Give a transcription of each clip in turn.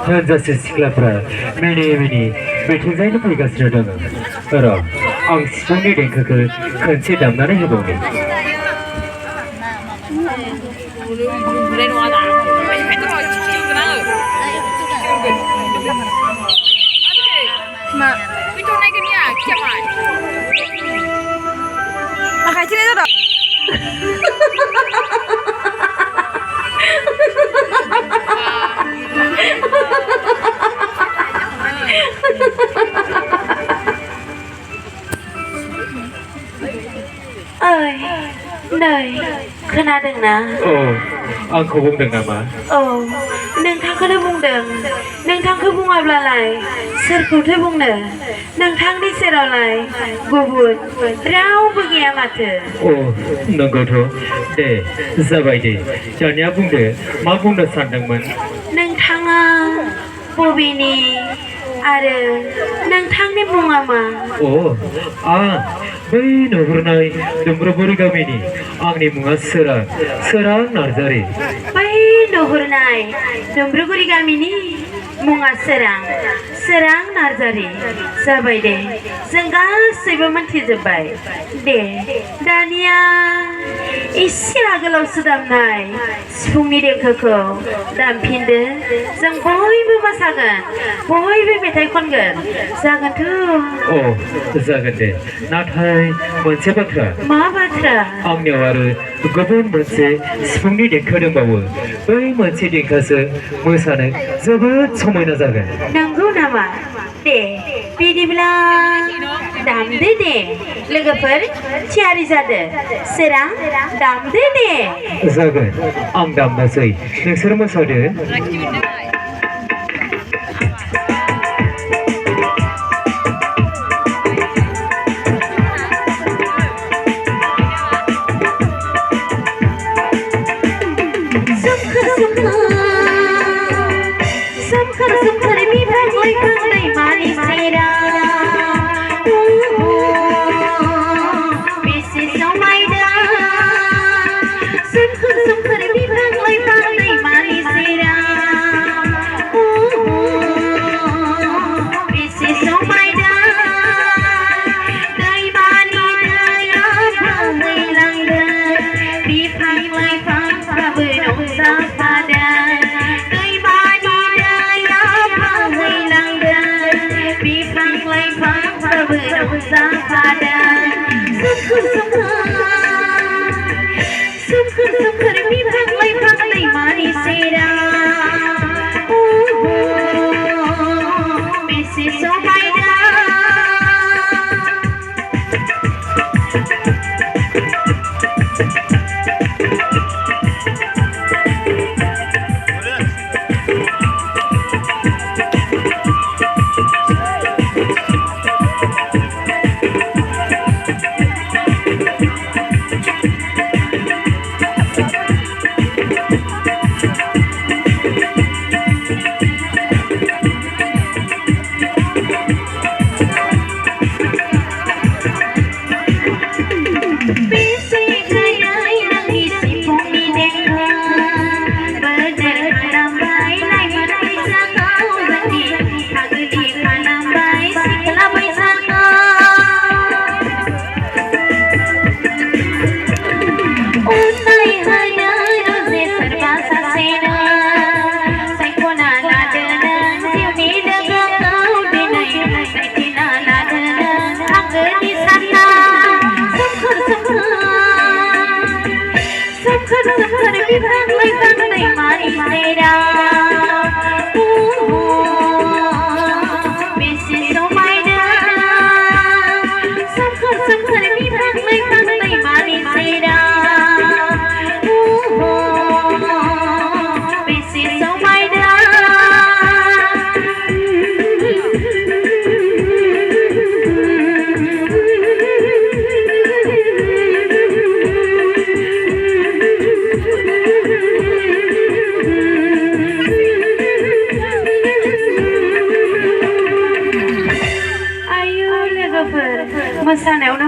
हानजासे सिख्लाफ्रा मिनि मिनि बेथिंजायनो फैगासिनो दङ र' आं सिफुंनि देंखोखौ खनसे दामनानै होबावनि Mà cái chỗ này cái nhà kia mà khai trên đây rồi ơi này खोनादोंना आंखौ बुंदों नामा नोंथांखौनो बुंदों नोंथांखौ बुङाब्लालाय सोरखौथो बुंनो नोंथांनि सेरावलाय गुबुन रावबो गैया माथो नंगौथ' दे जाबाय दे दानिया बुंदो मा बुंनो सानदोंमोन नोंथाङा बबेनि आरो नोंथांनि मुङा मा आं बै नुहुरनाय दुम्ब्रुगुरि गामिनि आंनि मुङा सोरां नार्जारि बै नुहुरनाय दुम्ब्रुगुरि गामिनि मुङा सोरां नार्जारि जाबाय दे जों गासैबो मोनथिजोब्बाय दे दानिया एसे आगोलावसो दामनाय सिफुंनि देंखोखौ दामफिनदो जों बयबो मोसागोन बयबो मेथाइ खनगोन जागोनथ' जागोन दे नाथाय मोनसे बाथ्रा मा बाथ्रा आंनियाव आरो गुबुन मोनसे सिफुंनि देंखो दंबावो बै मोनसे देंखोसो मोसानो जोबोद समायना जागोन नंगौ नामा दे बिदिब्ला दामदो दे लोगोफोर थियारि जादो सोरां दामदो दे जागोन आं दामनोसै नोंसोर मोसादो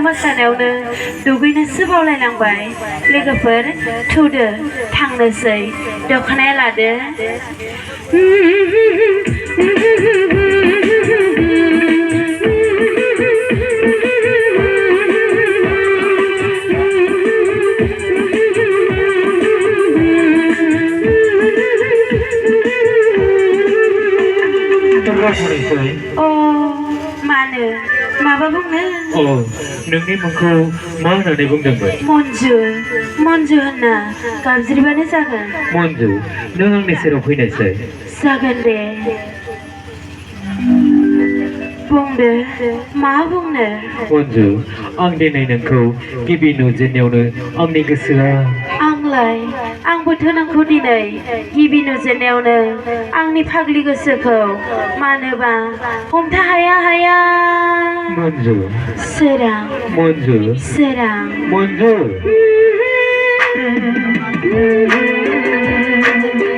मोसानायावनो दुगैनोसो बावलायलांबाय लोगोफोर थौदो थांनोसै दख'नाया लादो मा बुंनोसै अ मानो माबा बुंनो अ नोंनि मुंखौ मा होननानै बुंदोंमोन मन्जु मन्जु होनना गाबज्रिबानो जागोन मन्जु नों आंनि सेराव फैनायसै जागोन दे बुंदो मा बुंनो मन्जु आं दिनै नोंखौ गिबि नुजेननायावनो आंनि गोसोआ आंलाय आंबोथ' नोंखौ दिनै गिबि नुजेननायावनो आंनि फाग्लि गोसोखौ मानोबा हमथा हाया हाया मन्जु सोरां मन्जु सोरां मन्जु